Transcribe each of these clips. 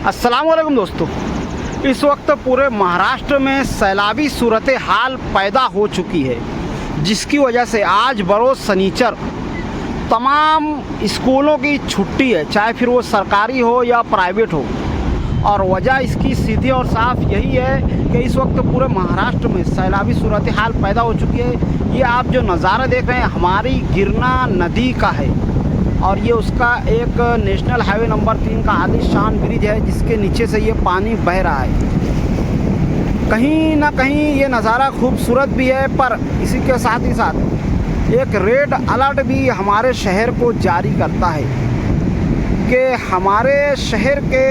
अस्सलाम वालेकुम दोस्तों। इस वक्त पूरे महाराष्ट्र में सैलाबी सूरत हाल पैदा हो चुकी है, जिसकी वजह से आज बरोज़ शनिचर तमाम स्कूलों की छुट्टी है, चाहे फिर वो सरकारी हो या प्राइवेट हो। और वजह इसकी सीधी और साफ यही है कि इस वक्त पूरे महाराष्ट्र में सैलाबी सूरत हाल पैदा हो चुकी है। ये आप जो नज़ारा देख रहे हैं हमारी गिरना नदी का है, और ये उसका एक नेशनल हाईवे नंबर 3 का आलीशान ब्रिज है, जिसके नीचे से ये पानी बह रहा है। कहीं ना कहीं ये नज़ारा खूबसूरत भी है, पर इसी के साथ ही साथ एक रेड अलर्ट भी हमारे शहर को जारी करता है कि हमारे शहर के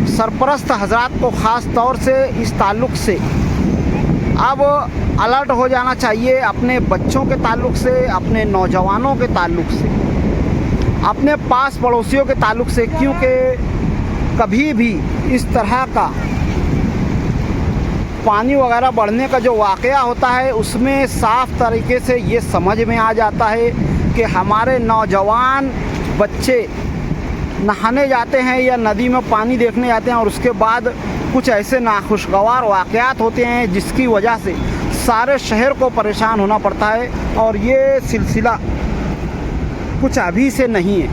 सरपरस्त हजरात को ख़ास तौर से इस ताल्लुक़ से अब अलर्ट हो जाना चाहिए, अपने बच्चों के ताल्लुक़ से, अपने नौजवानों के ताल्लुक़ से, अपने पास पड़ोसियों के ताल्लुक़ से। क्योंकि कभी भी इस तरह का पानी वगैरह बढ़ने का जो वाक़या होता है, उसमें साफ़ तरीके से ये समझ में आ जाता है कि हमारे नौजवान बच्चे नहाने जाते हैं या नदी में पानी देखने जाते हैं, और उसके बाद कुछ ऐसे नाखुशगवार वाक़यात होते हैं जिसकी वजह से सारे शहर को परेशान होना पड़ता है। और ये सिलसिला कुछ अभी से नहीं है,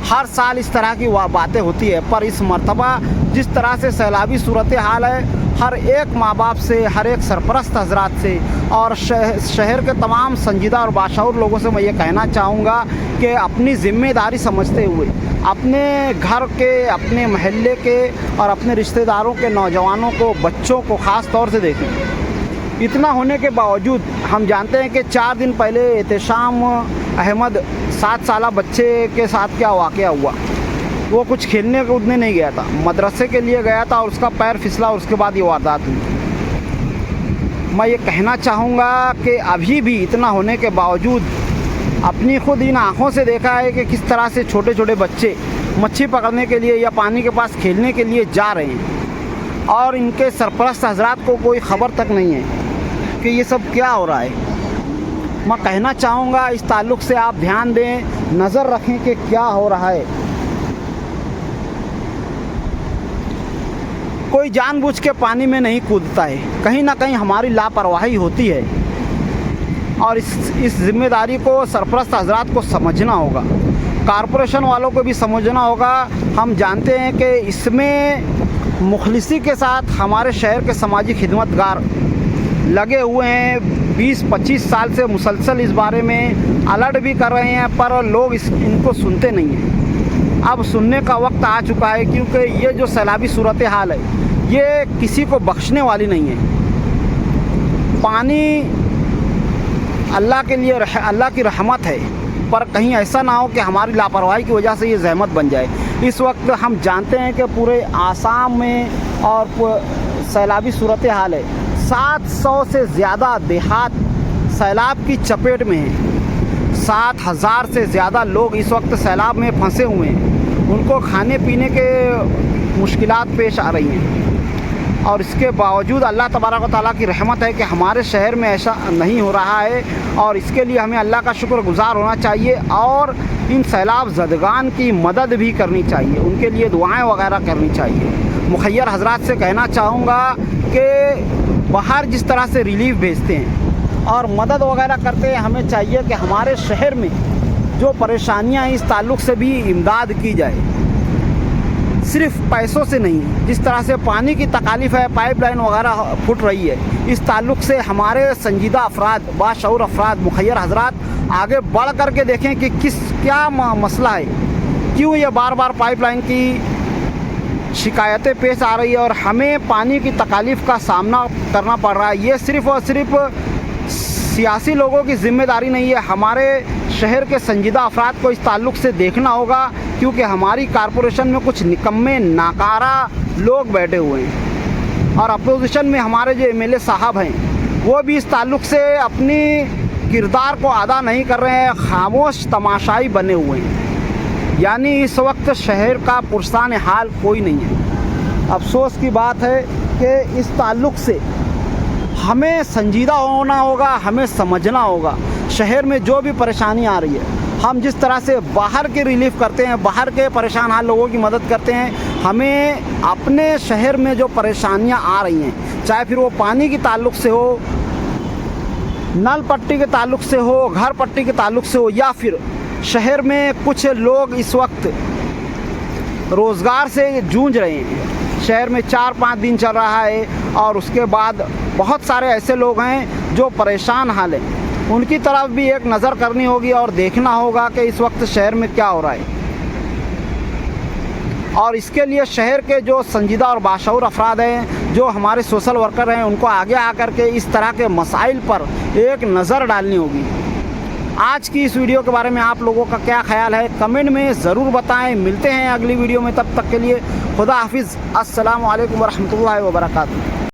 हर साल इस तरह की बातें होती है। पर इस मर्तबा जिस तरह से सैलाबी सूरत हाल है, हर एक माँ बाप से, हर एक सरपरस्त हजरात से और शहर के तमाम संजीदा और बाशऊर लोगों से मैं ये कहना चाहूँगा कि अपनी ज़िम्मेदारी समझते हुए अपने घर के, अपने महल्ले के और अपने रिश्तेदारों के नौजवानों को, बच्चों को ख़ास तौर से देखें। इतना होने के बावजूद हम जानते हैं कि 4 दिन पहले एहतेशाम अहमद 7 साला बच्चे के साथ क्या वाक़या हुआ। वो कुछ खेलने कूदने नहीं गया था, मदरसे के लिए गया था और उसका पैर फिसला और उसके बाद ये वारदात हुई। मैं ये कहना चाहूँगा कि अभी भी इतना होने के बावजूद अपनी खुद इन आँखों से देखा है कि किस तरह से छोटे छोटे बच्चे मच्छी पकड़ने के लिए या पानी के पास खेलने के लिए जा रहे हैं, और इनके सरपरस्त हजरात को कोई ख़बर तक नहीं है कि ये सब क्या हो रहा है। मैं कहना चाहूँगा इस ताल्लुक़ से आप ध्यान दें, नज़र रखें कि क्या हो रहा है। कोई जानबूझ के पानी में नहीं कूदता है, कहीं ना कहीं हमारी लापरवाही होती है, और इस जिम्मेदारी को सरपरस्त हजरात को समझना होगा, कारपोरेशन वालों को भी समझना होगा। हम जानते हैं कि इसमें मुखलिसी के साथ हमारे शहर के समाजी खिदमतगार लगे हुए हैं, 20-25 साल से मुसलसल इस बारे में अलर्ट भी कर रहे हैं, पर लोग इनको सुनते नहीं हैं। अब सुनने का वक्त आ चुका है, क्योंकि ये जो सैलाबी सूरत हाल है ये किसी को बख्शने वाली नहीं है। पानी अल्लाह के लिए अल्लाह की रहमत है, पर कहीं ऐसा ना हो कि हमारी लापरवाही की वजह से ये ज़हमत बन जाए। इस वक्त हम जानते हैं कि पूरे आसाम में और सैलाबी सूरत हाल है, 700 से ज़्यादा देहात सैलाब की चपेट में हैं। 7,000 से ज़्यादा लोग इस वक्त सैलाब में फंसे हुए हैं, उनको खाने पीने के मुश्किलात पेश आ रही हैं। और इसके बावजूद अल्लाह तबारक व तआला की रहमत है कि हमारे शहर में ऐसा नहीं हो रहा है, और इसके लिए हमें अल्लाह का शुक्रगुज़ार होना चाहिए और इन सैलाब ज़दगान की मदद भी करनी चाहिए, उनके लिए दुआएं वगैरह करनी चाहिए। मुखय्यर हजरात से कहना चाहूँगा कि बाहर जिस तरह से रिलीफ भेजते हैं और मदद वगैरह करते हैं, हमें चाहिए कि हमारे शहर में जो परेशानियाँ हैं इस ताल्लुक़ से भी इमदाद की जाए, सिर्फ पैसों से नहीं। जिस तरह से पानी की तकालीफ है, पाइपलाइन वगैरह फुट रही है, इस ताल्लुक़ से हमारे संजीदा अफराद, बाशऊर अफराद, मुखय्यर हजरात आगे बढ़ कर के देखें कि क्या मसला है, क्यों ये बार बार पाइपलाइन की शिकायतें पेश आ रही है और हमें पानी की तकालीफ का सामना करना पड़ रहा है। ये सिर्फ़ और सिर्फ सियासी लोगों की ज़िम्मेदारी नहीं है, हमारे शहर के संजीदा अफराद को इस ताल्लुक़ से देखना होगा, क्योंकि हमारी कारपोरेशन में कुछ निकम्मे नाकारा लोग बैठे हुए हैं, और अपोजिशन में हमारे जो एमएलए साहब हैं वो भी इस ताल्लुक़ से अपनी किरदार को अदा नहीं कर रहे हैं, खामोश तमाशाई बने हुए हैं। यानी इस वक्त शहर का पुरसान हाल कोई नहीं है। अफसोस की बात है कि इस ताल्लुक़ से हमें संजीदा होना होगा, हमें समझना होगा शहर में जो भी परेशानी आ रही है। हम जिस तरह से बाहर के रिलीफ़ करते हैं, बाहर के परेशान हाल लोगों की मदद करते हैं, हमें अपने शहर में जो परेशानियां आ रही हैं, चाहे फिर वो पानी के ताल्लुक़ से हो, नल पट्टी के ताल्लुक़ से हो, घर पट्टी के ताल्लुक़ से हो, या फिर शहर में कुछ लोग इस वक्त रोज़गार से जूझ रहे हैं। शहर में 4-5 दिन चल रहा है और उसके बाद बहुत सारे ऐसे लोग हैं जो परेशान हाल हैं। उनकी तरफ भी एक नज़र करनी होगी और देखना होगा कि इस वक्त शहर में क्या हो रहा है। और इसके लिए शहर के जो संजीदा और बाशऊर अफराद हैं, जो हमारे सोशल वर्कर हैं, उनको आगे आकर के इस तरह के मसाइल पर एक नज़र डालनी होगी। आज की इस वीडियो के बारे में आप लोगों का क्या ख्याल है, कमेंट में ज़रूर बताएं। मिलते हैं अगली वीडियो में, तब तक के लिए खुदा हाफिज़। अस्सलामु अलैकुम वरहमतुल्लाहि वबरकातुहू।